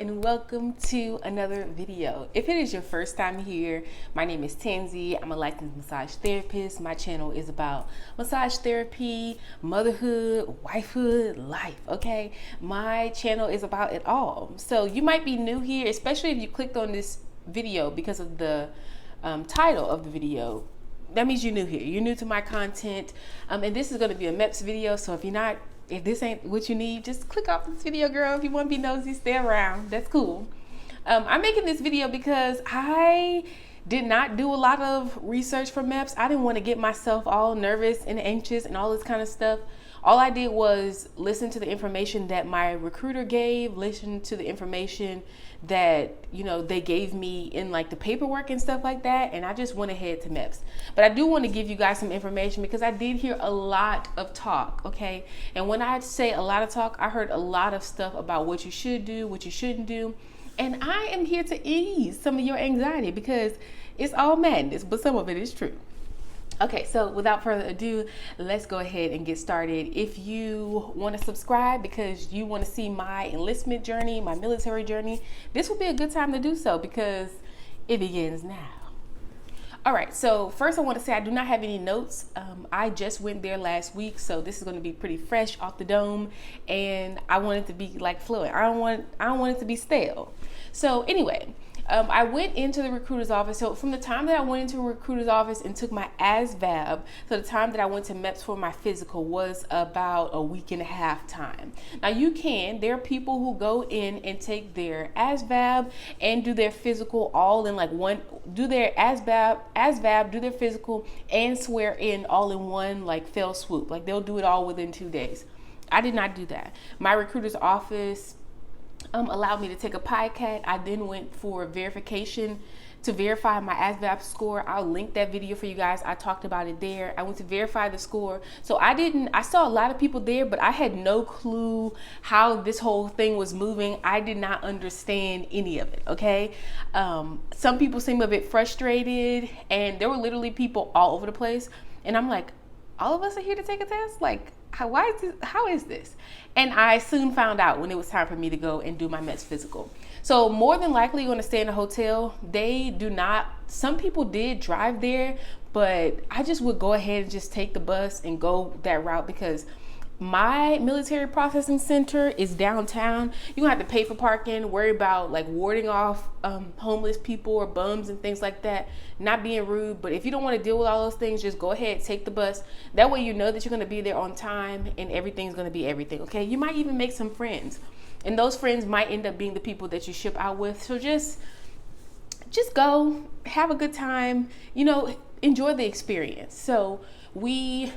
and welcome to another video. If it is your first time here, my name is Tansy. I'm a licensed massage therapist. My channel is about massage therapy, motherhood, wifehood, life, okay? My channel is about it all. So you might be new here, especially if you clicked on this video because of the title of the video. That means you're new here. You're new to my content. And this is going to be a Meps video. So if this ain't what you need, just click off this video, girl. If you want to be nosy, stay around. That's cool. I'm making this video because I did not do a lot of research for Meps. I didn't want to get myself all nervous and anxious and all this kind of stuff. All I did was listen to the information that my recruiter gave, listen to the information that, they gave me in like the paperwork and stuff like that. And I just went ahead to Meps. But I do want to give you guys some information because I did hear a lot of talk, okay? And when I say a lot of talk, I heard a lot of stuff about what you should do, what you shouldn't do. And I am here to ease some of your anxiety because it's all madness, but some of it is true. Okay, so without further ado, let's go ahead and get started. If you want to subscribe because you want to see my enlistment journey, my military journey, this will be a good time to do so because it begins now. All right, so first I want to say I do not have any notes. I just went there last week, so this is going to be pretty fresh off the dome, and I want it to be like fluent. I don't want it to be stale. So anyway, I went into the recruiter's office. So from the time that I went into a recruiter's office and took my ASVAB, so the time that I went to Meps for my physical was about a week and a half time. Now there are people who go in and take their ASVAB and do their physical all in like one, do their ASVAB, do their physical and swear in all in one like fell swoop. Like they'll do it all within 2 days. I did not do that. My recruiter's office allowed me to take a PICAT. I then went for verification to verify my ASVAB score. I'll link that video for you guys. I talked about it there. I went to verify the score. So I saw a lot of people there, but I had no clue how this whole thing was moving. I did not understand any of it, okay? Some people seem a bit frustrated, and there were literally people all over the place. And I'm like, all of us are here to take a test? Like, how is this? And I soon found out when it was time for me to go and do my Meps physical. So more than likely you're gonna stay in a hotel. Some people did drive there, but I just would go ahead and just take the bus and go that route because my military processing center is downtown. You don't have to pay for parking, worry about like warding off homeless people or bums and things like that, not being rude. But if you don't want to deal with all those things, just go ahead, take the bus. That way you know that you're going to be there on time and everything's going to be everything, okay? You might even make some friends, and those friends might end up being the people that you ship out with. So just go, have a good time, enjoy the experience. So I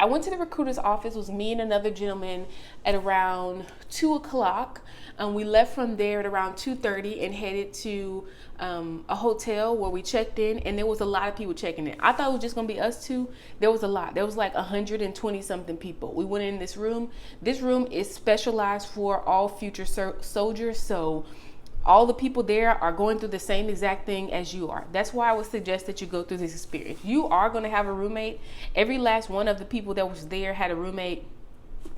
went to the recruiter's office. It was me and another gentleman at around 2 o'clock. We left from there at around 2:30 and headed to a hotel where we checked in, and there was a lot of people checking in. I thought it was just gonna be us two. There was a lot. There was like 120 something people. We went in this room. This room is specialized for all future soldiers. So all the people there are going through the same exact thing as you are. That's why I would suggest that you go through this experience. You are going to have a roommate. Every last one of the people that was there had a roommate,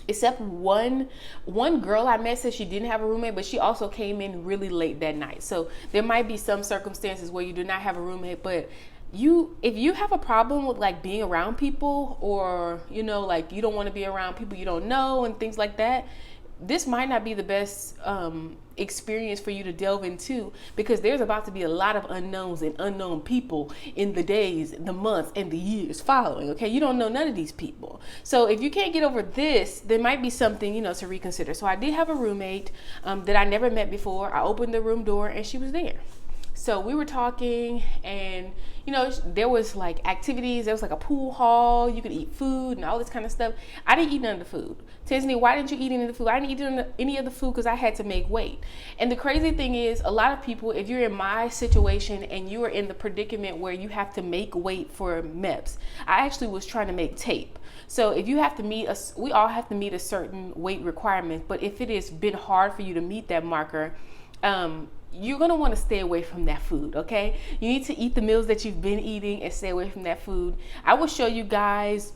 except one girl I met said she didn't have a roommate, but she also came in really late that night. So there might be some circumstances where you do not have a roommate, but if you have a problem with like being around people, or like you don't want to be around people you don't know and things like that, this might not be the best experience for you to delve into, because there's about to be a lot of unknowns and unknown people in the days, the months, and the years following, okay? You don't know none of these people. So if you can't get over this, there might be something, to reconsider. So I did have a roommate that I never met before. I opened the room door and she was there. So we were talking, and there was like activities. There was like a pool hall. You could eat food and all this kind of stuff. I didn't eat none of the food. Tiffany, why didn't you eat any of the food? I didn't eat any of the food because I had to make weight. And the crazy thing is, a lot of people, if you're in my situation and you are in the predicament where you have to make weight for Meps, I actually was trying to make tape. So if you have to we all have to meet a certain weight requirement. But if it has been hard for you to meet that marker, you're going to want to stay away from that food, okay? You need to eat the meals that you've been eating and stay away from that food. I will show you guys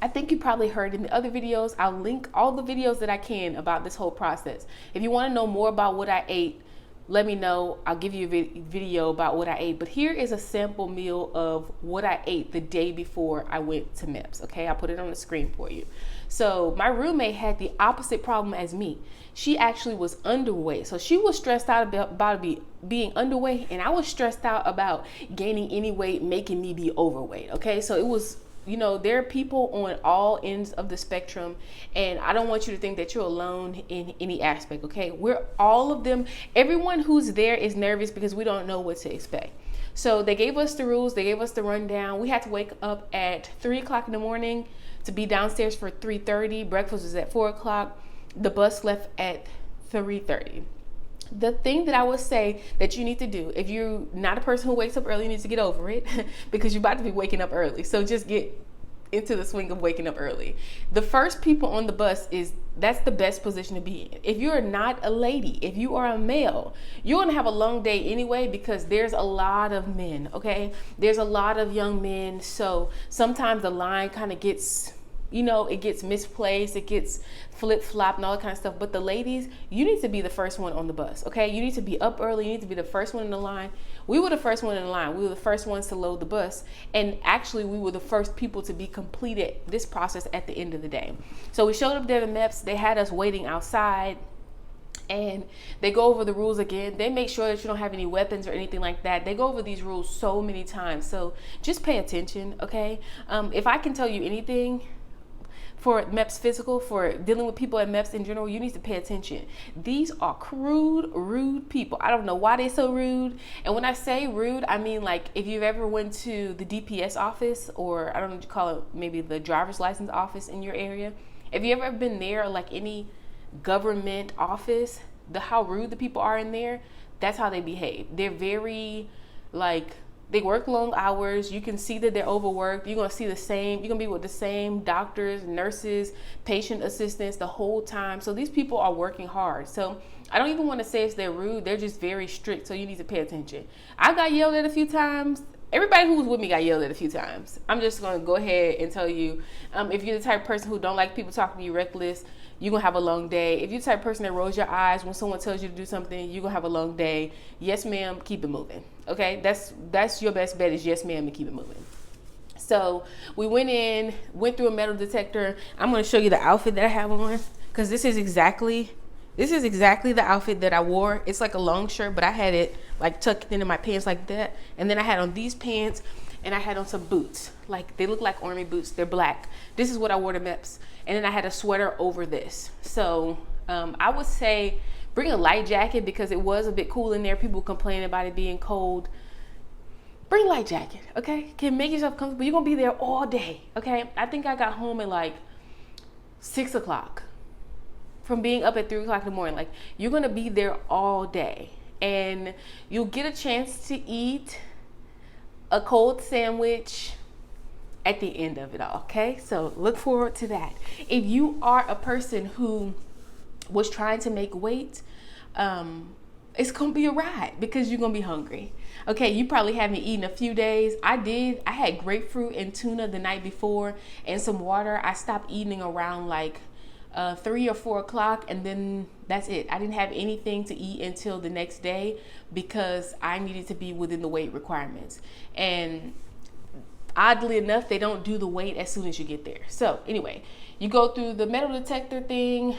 I think you probably heard in the other videos. I'll link all the videos that I can about this whole process. If you want to know more about what I ate, let me know. I'll give you a video about what I ate. But here is a sample meal of what I ate the day before I went to Meps. Okay, I'll put it on the screen for you. So my roommate had the opposite problem as me. She actually was underweight. So she was stressed out about being underweight, and I was stressed out about gaining any weight, making me be overweight. Okay, so it was, you know, there are people on all ends of the spectrum, and I don't want you to think that you're alone in any aspect. Okay, we're all of them. Everyone who's there is nervous because we don't know what to expect. So they gave us the rules, they gave us the rundown. We had to wake up at 3 o'clock in the morning to be downstairs for 3:30. Breakfast was at 4 o'clock. The bus left at 3:30. The thing that I would say that you need to do, if you're not a person who wakes up early, you need to get over it because you're about to be waking up early. So just get into the swing of waking up early. The first people on the bus that's the best position to be in. If you're not a lady, if you are a male, you're gonna have a long day anyway because there's a lot of men, okay? There's a lot of young men, so sometimes the line kind of gets, you know, it gets misplaced, it gets flip-flop and all that kind of stuff. But the ladies, you need to be the first one on the bus, okay? You need to be up early, you need to be the first one in the line. We were the first one in the line. We were the first ones to load the bus. And actually, we were the first people to be completed this process at the end of the day. So we showed up there to Meps. They had us waiting outside. And they go over the rules again. They make sure that you don't have any weapons or anything like that. They go over these rules so many times. So just pay attention, okay? If I can tell you anything, for Meps physical, for dealing with people at Meps in general, you need to pay attention. These are crude, rude people. I don't know why they're so rude. And when I say rude, I mean like if you've ever went to the DPS office, or I don't know what you call it, maybe the driver's license office in your area. If you ever been there, or like any government office, how rude the people are in there, that's how they behave. They're very like, they work long hours. You can see that they're overworked. You're going to see you're going to be with the same doctors, nurses, patient assistants the whole time. So these people are working hard. So I don't even want to say they're rude. They're just very strict. So you need to pay attention. I got yelled at a few times. Everybody who was with me got yelled at a few times. I'm just going to go ahead and tell you, if you're the type of person who don't like people talking to you reckless, you're going to have a long day. If you're the type of person that rolls your eyes when someone tells you to do something, you're going to have a long day. Yes, ma'am, keep it moving. Okay, that's your best bet is yes, ma'am, and keep it moving. So we went through a metal detector. I'm going to show you the outfit that I have on because this is exactly the outfit that I wore. It's like a long shirt, but I had it like tucked into my pants like that. And then I had on these pants and I had on some boots. Like they look like army boots. They're black. This is what I wore to Meps. And then I had a sweater over this. So I would say bring a light jacket because it was a bit cool in there. People complaining about it being cold. Bring a light jacket, okay? Can make yourself comfortable. You're gonna be there all day, okay? I think I got home at like 6 o'clock from being up at 3 o'clock in the morning. Like you're gonna be there all day and you'll get a chance to eat a cold sandwich at the end of it all, okay? So look forward to that. If you are a person who was trying to make weight, it's gonna be a ride because you're gonna be hungry. Okay, you probably haven't eaten a few days. I had grapefruit and tuna the night before and some water. I stopped eating around like 3 or 4 o'clock, and then that's it. I didn't have anything to eat until the next day because I needed to be within the weight requirements. And oddly enough, they don't do the weight as soon as you get there. So anyway, you go through the metal detector thing.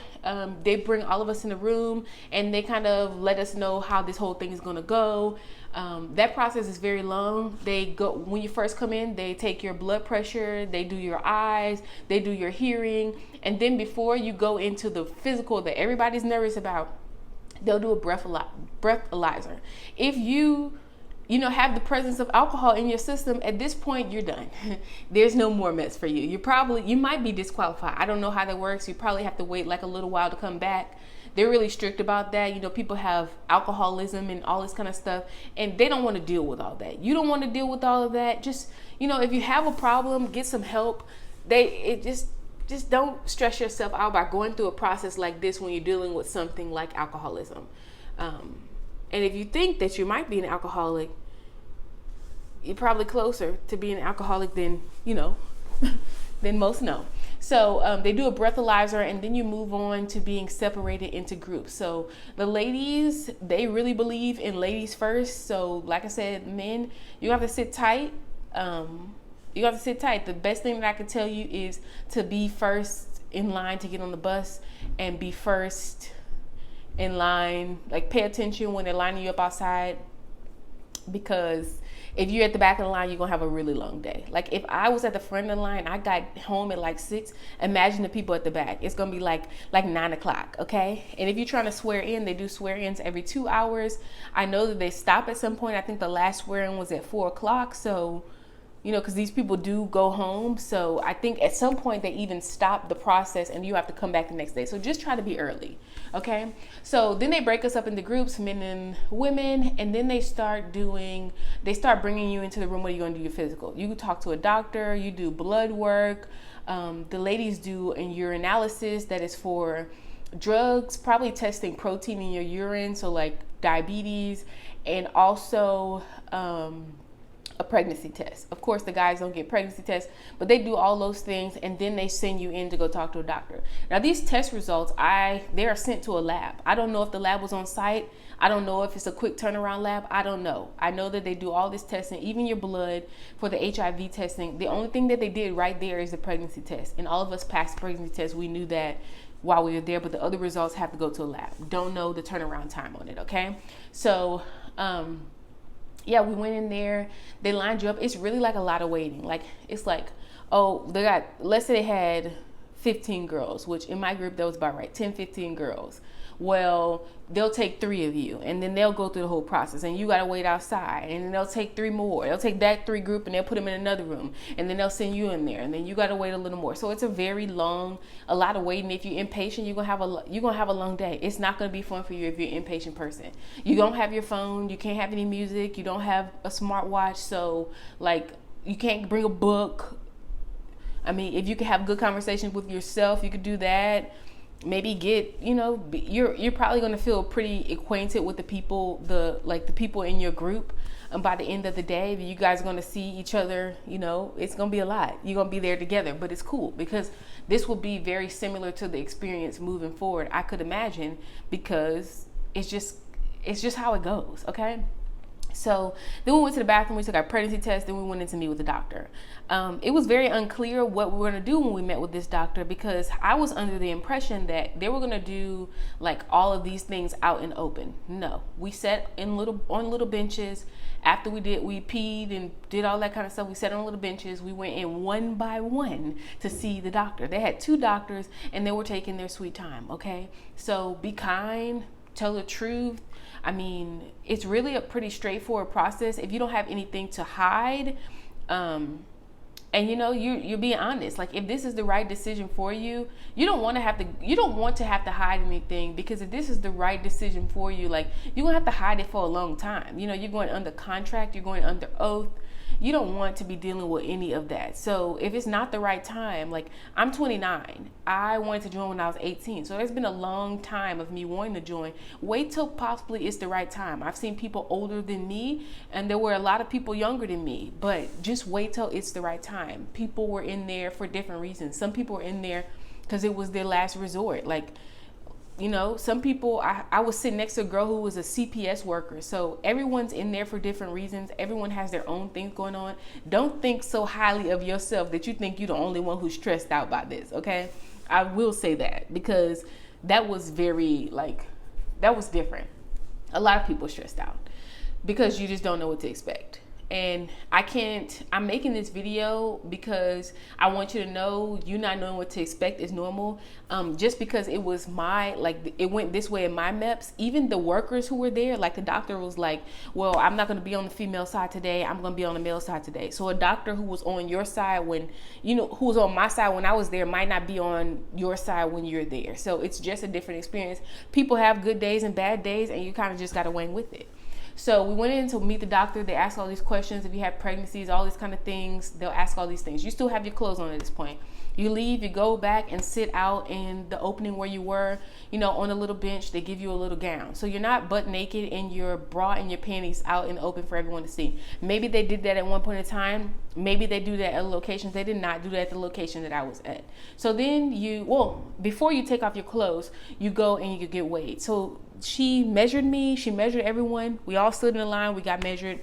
They bring all of us in the room and they kind of let us know how this whole thing is going to go. That process is very long. When you first come in, they take your blood pressure, they do your eyes, they do your hearing. And then before you go into the physical that everybody's nervous about, they'll do a breathalyzer. If you have the presence of alcohol in your system, at this point, you're done. There's no more meds for you. You might be disqualified. I don't know how that works. You probably have to wait like a little while to come back. They're really strict about that. People have alcoholism and all this kind of stuff, and they don't want to deal with all that. You don't want to deal with all of that. Just, if you have a problem, get some help. Just don't stress yourself out by going through a process like this when you're dealing with something like alcoholism. And if you think that you might be an alcoholic, you're probably closer to being an alcoholic than, than most know. So they do a breathalyzer, and then you move on to being separated into groups. So the ladies, they really believe in ladies first. So like I said, men, you have to sit tight. You have to sit tight. The best thing that I can tell you is to be first in line to get on the bus, and be first in line. Like, pay attention when they're lining you up outside, because if you're at the back of the line, you're gonna have a really long day. Like, if I was at the front of the line, I got home at like 6, imagine the people at the back. It's gonna be like 9 o'clock, okay? And if you're trying to swear in, they do swear-ins every 2 hours. I know that they stop at some point. I think the last swear-in was at 4 o'clock. So, you know, because these people do go home. So I think at some point they even stop the process and you have to come back the next day. So just try to be early, okay? So then they break us up into groups, men and women, and then they start bringing you into the room where you're gonna do your physical. You talk to a doctor, you do blood work. The ladies do a urinalysis that is for drugs, probably testing protein in your urine, so like diabetes, and also a pregnancy test. Of course, the guys don't get pregnancy tests, but they do all those things, and then they send you in to go talk to a doctor. Now, these test results, they are sent to a lab. I don't know if the lab was on site. I don't know if it's a quick turnaround lab. I don't know. I know that they do all this testing, even your blood for the HIV testing. The only thing that they did right there is the pregnancy test, and all of us passed the pregnancy test. We knew that while we were there, but the other results have to go to a lab. Don't know the turnaround time on it, okay? So, yeah, we went in there, they lined you up. It's really like a lot of waiting. Like, it's like, oh, let's say they had 15 girls, which in my group, that was about right, 10, 15 girls. Well, they'll take 3 of you, and then they'll go through the whole process, and you got to wait outside, and then they'll take 3 more. They'll take that 3 group, and they'll put them in another room, and then they'll send you in there, and then you got to wait a little more. So it's a lot of waiting. If you're impatient, you're gonna have a long day. It's not gonna be fun for you if you're an impatient person. You don't have your phone, you can't have any music, you don't have a smartwatch, so like you can't bring a book. I mean, if you can have good conversations with yourself, you could do that. Maybe you're probably going to feel pretty acquainted with the people in your group. And by the end of the day, you guys are going to see each other, it's going to be a lot. You're going to be there together, but it's cool because this will be very similar to the experience moving forward, I could imagine, because it's just how it goes. Okay. So then we went to the bathroom, we took our pregnancy test, then we went in to meet with the doctor. It was very unclear what we were going to do when we met with this doctor, because I was under the impression that they were going to do like all of these things out in open. No, we sat on little benches. After we peed and did all that kind of stuff, we sat on little benches. We went in one by one to see the doctor. They had 2 doctors and they were taking their sweet time. Okay. So be kind, tell the truth. I mean, it's really a pretty straightforward process. If you don't have anything to hide, and you're being honest. Like, if this is the right decision for you, you don't want to have to hide anything, because if this is the right decision for you, like, you're gonna have to hide it for a long time. You're going under contract, you're going under oath. You don't want to be dealing with any of that. So if it's not the right time, like, I'm 29. I wanted to join when I was 18. So there's been a long time of me wanting to join. Wait till possibly it's the right time. I've seen people older than me, and there were a lot of people younger than me, but just wait till it's the right time. People were in there for different reasons. Some people were in there because it was their last resort. Like, some people, I was sitting next to a girl who was a CPS worker. So everyone's in there for different reasons. Everyone has their own things going on. Don't think so highly of yourself that you think you're the only one who's stressed out by this, okay? I will say that, because that was that was different. A lot of people stressed out because you just don't know what to expect. And I'm making this video because I want you to know you not knowing what to expect is normal. Just because it was it went this way in my Meps, even the workers who were there, like the doctor was like, well, I'm not going to be on the female side today. I'm going to be on the male side today. So a doctor who was on your side who was on my side when I was there might not be on your side when you're there. So it's just a different experience. People have good days and bad days, and you kind of just got to wing with it. So we went in to meet the doctor. They asked all these questions. If you have pregnancies, all these kind of things, they'll ask all these things. You still have your clothes on at this point. You leave, you go back and sit out in the opening where you were, you know, on a little bench. They give you a little gown. So you're not butt naked in your bra and your panties out in the open for everyone to see. Maybe they did that at one point in time. Maybe they do that at locations. They did not do that at the location that I was at. So then before you take off your clothes, you go and you get weighed. So she measured me. She measured everyone. We all stood in a line. We got measured.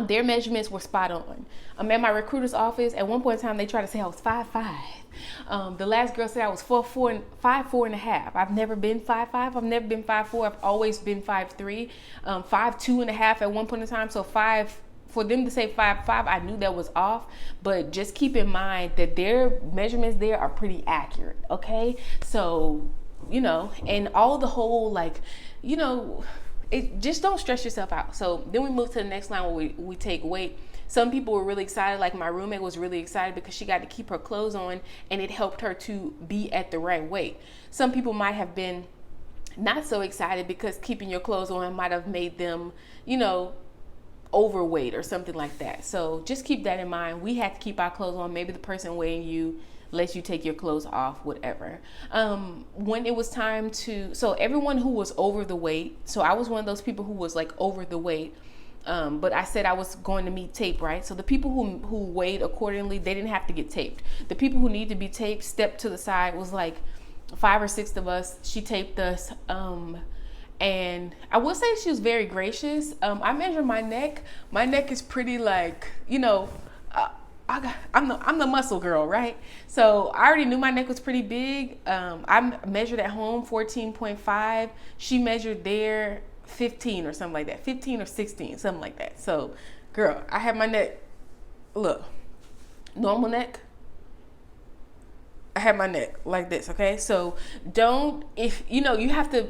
Their measurements were spot on. I'm at my recruiter's office. At one point in time, they tried to say I was 5'5". The last girl said I was 5'4" and a half. I've never been 5'5". I've never been 5'4". I've always been 5'3", 5'2" and a half at one point in time. So for them to say 5'5", I knew that was off. But just keep in mind that their measurements there are pretty accurate. Okay, so you know, and all the whole like, you know. Just don't stress yourself out. So then we move to the next line where we take weight. Some people were really excited. Like my roommate was really excited because she got to keep her clothes on and it helped her to be at the right weight. Some people might have been not so excited because keeping your clothes on might have made them, you know, overweight or something like that. So just keep that in mind. We had to keep our clothes on. Maybe the person weighing you lets you take your clothes off, whatever. When it was time so everyone who was over the weight, so I was one of those people who was like over the weight, but I said I was going to meet tape, right? So the people who weighed accordingly, they didn't have to get taped. The people who need to be taped stepped to the side. It was like 5 or 6 of us. She taped us. And I will say she was very gracious. I measured my neck. My neck is pretty like, you know, I'm the muscle girl, right? So I already knew my neck was pretty big. I measured at home 14.5. She measured there 15 or something like that. 15 or 16, something like that. So, girl, I have my neck, look, normal neck. I have my neck like this, okay? So if you know, you have to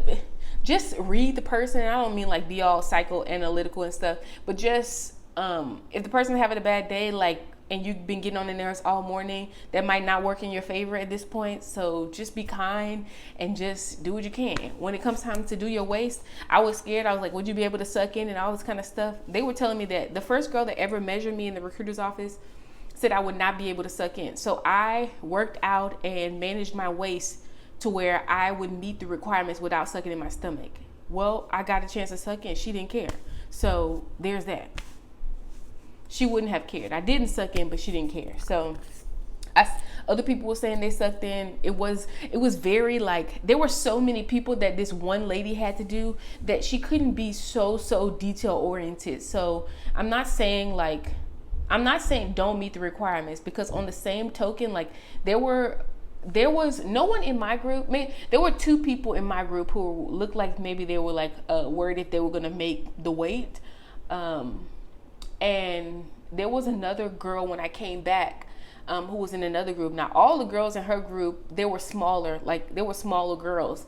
just read the person. I don't mean like be all psychoanalytical and stuff, but just if the person's having a bad day, like, and you've been getting on the nerves all morning, that might not work in your favor at this point. So just be kind and just do what you can. When it comes time to do your waist, I was scared. I was like, would you be able to suck in and all this kind of stuff? They were telling me that the first girl that ever measured me in the recruiter's office said I would not be able to suck in. So I worked out and managed my waist to where I would meet the requirements without sucking in my stomach. Well, I got a chance to suck in. She didn't care. So there's that. She wouldn't have cared. I didn't suck in, but she didn't care. So other people were saying they sucked in. It was very like, there were so many people that this one lady had to do that she couldn't be so detail oriented. So I'm not saying don't meet the requirements, because on the same token, like there was no one in my group. There were 2 people in my group who looked like maybe they were like worried if they were going to make the weight. And there was another girl when I came back who was in another group. Now, all the girls in her group, they were smaller girls.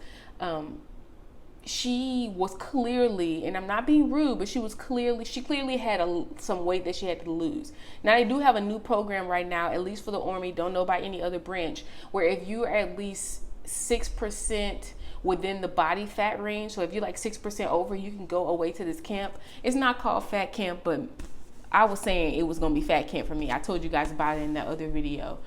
She was clearly, and I'm not being rude, but she clearly had some weight that she had to lose. Now, they do have a new program right now, at least for the Army, don't know about any other branch, where if you are at least 6% within the body fat range, so if you're like 6% over, you can go away to this camp. It's not called fat camp, but I was saying it was going to be fat camp for me. I told you guys about it in that other video.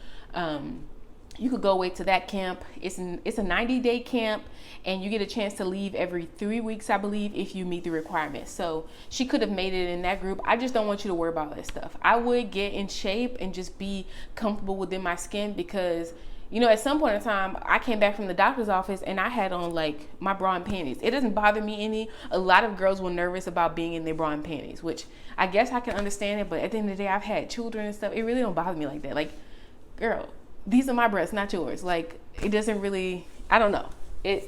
You could go away to that camp. It's a 90-day camp, and you get a chance to leave every 3 weeks, I believe, if you meet the requirements. So she could have made it in that group. I just don't want you to worry about that stuff. I would get in shape and just be comfortable within my skin, because you know, at some point in time, I came back from the doctor's office and I had on like my bra and panties. It doesn't bother me any. A lot of girls were nervous about being in their bra and panties, which I guess I can understand it. But at the end of the day, I've had children and stuff. It really don't bother me like that. Like, girl, these are my breasts, not yours. Like, it doesn't really, I don't know.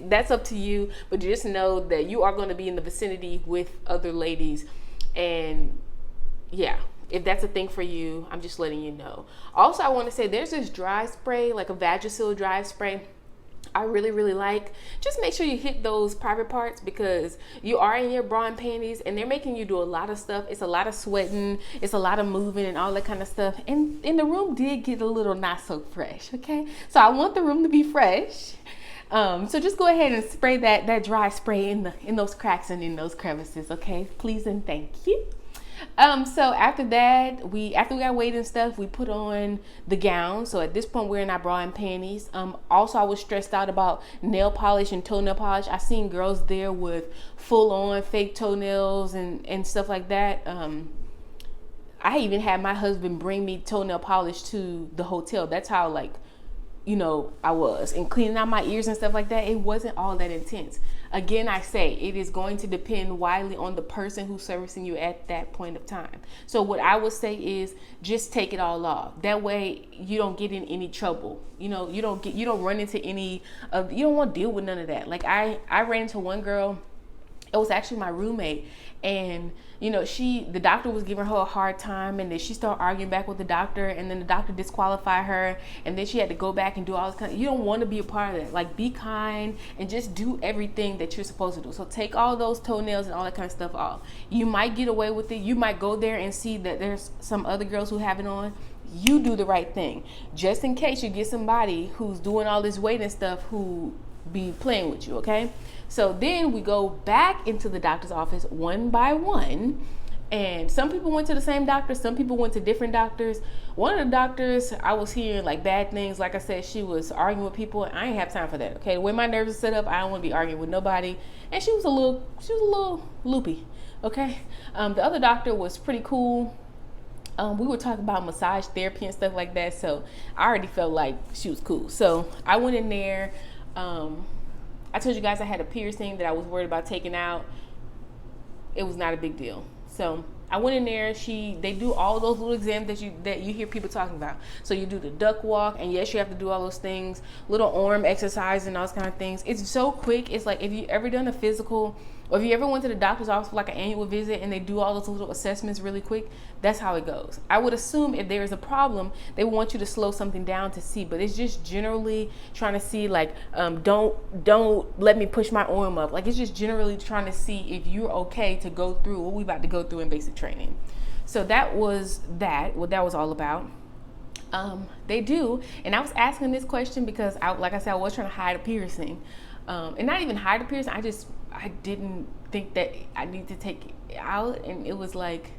That's up to you. But just know that you are going to be in the vicinity with other ladies. And yeah. If that's a thing for you, I'm just letting you know. Also, I want to say there's this dry spray, like a Vagisil dry spray, I really like. Just make sure you hit those private parts, because you are in your bra and panties and they're making you do a lot of stuff. It's a lot of sweating, it's a lot of moving and all that kind of stuff. And the room did get a little not so fresh, okay? So I want the room to be fresh. So just go ahead and spray that dry spray in those cracks and in those crevices, okay? Please and thank you. So after that, after we got weighed and stuff, we put on the gown. So at this point, we're in our bra and panties. Also, I was stressed out about nail polish and toenail polish. I seen girls there with full on fake toenails and stuff like that. I even had my husband bring me toenail polish to the hotel. That's how, like, you know, I was. And cleaning out my ears and stuff like that, it wasn't all that intense. Again, I say it is going to depend widely on the person who's servicing you at that point of time. So what I would say is just take it all off. That way you don't get in any trouble. You know, you don't run into any of, you don't want to deal with none of that. Like I ran into one girl, it was actually my roommate, and you know, the doctor was giving her a hard time, and then she started arguing back with the doctor, and then the doctor disqualified her, and then she had to go back and do all this kind of, you don't want to be a part of that. Like, be kind and just do everything that you're supposed to do. So take all those toenails and all that kind of stuff off. You might get away with it. You might go there and see that there's some other girls who have it on. You do the right thing, just in case you get somebody who's doing all this weight and stuff who be playing with you, okay? So then we go back into the doctor's office one by one, and some people went to the same doctor, some people went to different doctors. One of the doctors, I was hearing like bad things. Like I said, she was arguing with people. I ain't have time for that, okay? The way my nerves are set up, I don't want to be arguing with nobody. And she was a little loopy, okay? The other doctor was pretty cool. We were talking about massage therapy and stuff like that, so I already felt like she was cool. So I went in there. I told you guys I had a piercing that I was worried about taking out. It was not a big deal. So I went in there. They do all those little exams that you hear people talking about. So you do the duck walk, and yes, you have to do all those things, little arm exercise and all those kind of things. It's so quick. It's like, if you ever done a physical, or if you ever went to the doctor's office for like an annual visit and they do all those little assessments really quick, that's how it goes. I would assume if there is a problem, they want you to slow something down to see, but it's just generally trying to see, like, don't let me push my arm up. Like, it's just generally trying to see if you're okay to go through what we about to go through in basic training. So that was what that was all about. They do, and I was asking this question because like I said, I was trying to hide a piercing. And not even hide a piercing, I didn't think that I need to take it out, and it was like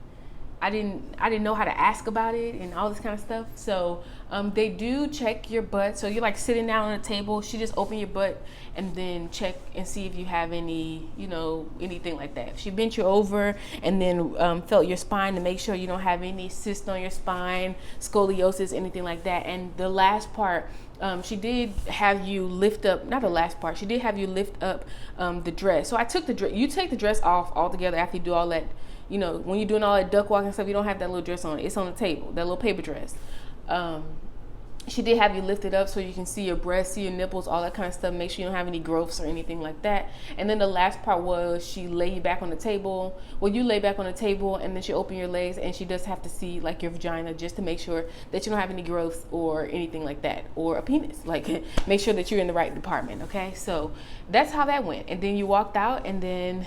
I didn't know how to ask about it and all this kind of stuff. So they do check your butt. So you're like sitting down on a table. She just open your butt and then check and see if you have any, anything like that. She bent you over and then felt your spine to make sure you don't have any cysts on your spine, scoliosis, anything like that. And the last part, she did have you lift up, not the last part, she did have you lift up the dress. So I took the dress, you take the dress off altogether after you do all that. When you're doing all that duck walking stuff, you don't have that little dress on. It's on the table, that little paper dress. She did have you lift it up so you can see your breasts, see your nipples, all that kind of stuff. Make sure you don't have any growths or anything like that. And then the last part was she lay you back on the table. Well, you lay back on the table and then she open your legs, and she does have to see like your vagina just to make sure that you don't have any growth or anything like that, or a penis. Like, make sure that you're in the right department. Okay, so that's how that went. And then you walked out, and then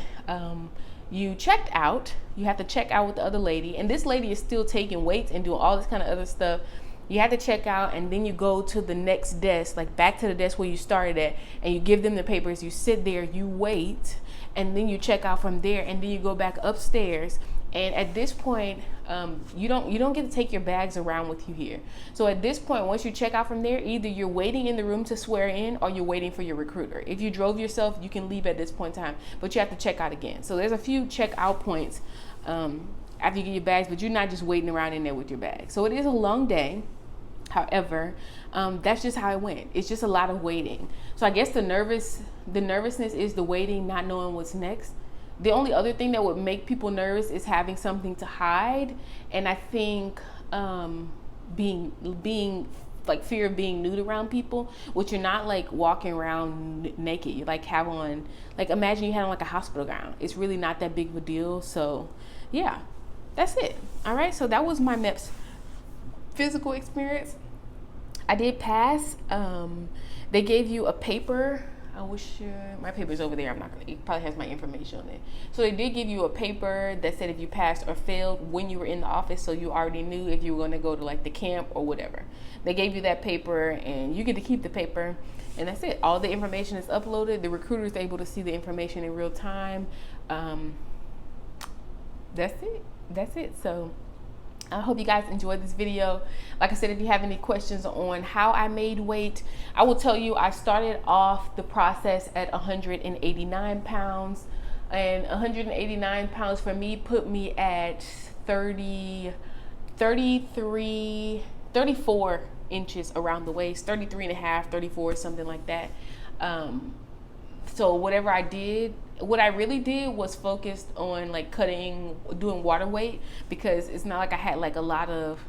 you checked out. You have to check out with the other lady, and this lady is still taking weights and doing all this kind of other stuff. You have to check out, and then you go to the next desk, like back to the desk where you started at, and you give them the papers. You sit there, you wait, and then you check out from there, and then you go back upstairs. And at this point, you don't get to take your bags around with you here. So at this point, once you check out from there, either you're waiting in the room to swear in, or you're waiting for your recruiter. If you drove yourself, you can leave at this point in time, but you have to check out again. So there's a few check out points after you get your bags, but you're not just waiting around in there with your bags. So it is a long day. However, that's just how it went. It's just a lot of waiting. So I guess the nervousness is the waiting, not knowing what's next. The only other thing that would make people nervous is having something to hide. And I think being like fear of being nude around people, which you're not like walking around naked. You like have on, like imagine you had on like a hospital gown. It's really not that big of a deal. So yeah, that's it. All right. So that was my Meps physical experience. I did pass. They gave you a paper. I wish my paper's over there. It probably has my information on it. So they did give you a paper that said if you passed or failed when you were in the office, so you already knew if you were going to go to like the camp or whatever. They gave you that paper, and you get to keep the paper. And that's it. All the information is uploaded. The recruiter is able to see the information in real time. That's it. So I hope you guys enjoyed this video. Like I said, if you have any questions on how I made weight, I will tell you I started off the process at 189 pounds. And 189 pounds for me put me at 34 inches around the waist, 33 and a half, 34, something like that. So what I really did was focused on like doing water weight, because it's not like I had like a lot of,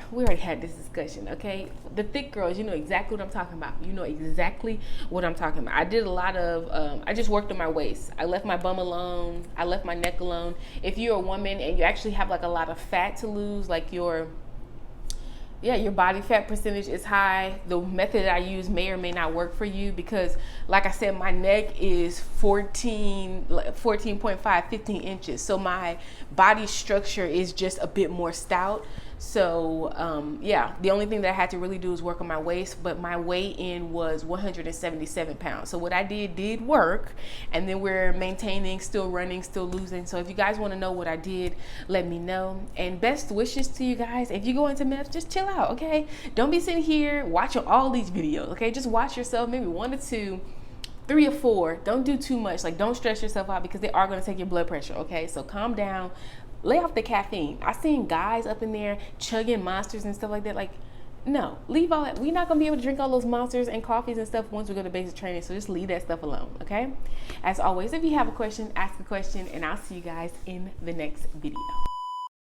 we already had this discussion, okay? The thick girls, you know exactly what I'm talking about. I did a lot of, I just worked on my waist. I left my bum alone. I left my neck alone. If you're a woman and you actually have like a lot of fat to lose, like your body fat percentage is high, the method I use may or may not work for you, because like I said, my neck is 14.5, 15 inches. So my body structure is just a bit more stout. So the only thing that I had to really do is work on my waist, but my weigh-in was 177 pounds. So what I did work, and then we're maintaining, still running, still losing. So if you guys want to know what I did, let me know. And best wishes to you guys. If you go into Meps, just chill out, okay? Don't be sitting here watching all these videos, okay? Just watch yourself, maybe 1 or 2, 3 or 4. Don't do too much. Like, don't stress yourself out, because they are going to take your blood pressure, okay? So calm down. Lay off the caffeine. I seen guys up in there chugging Monsters and stuff like that. Like, no, leave all that. We're not gonna be able to drink all those Monsters and coffees and stuff once we go to basic training. So just leave that stuff alone, okay? As always, if you have a question, ask a question, and I'll see you guys in the next video.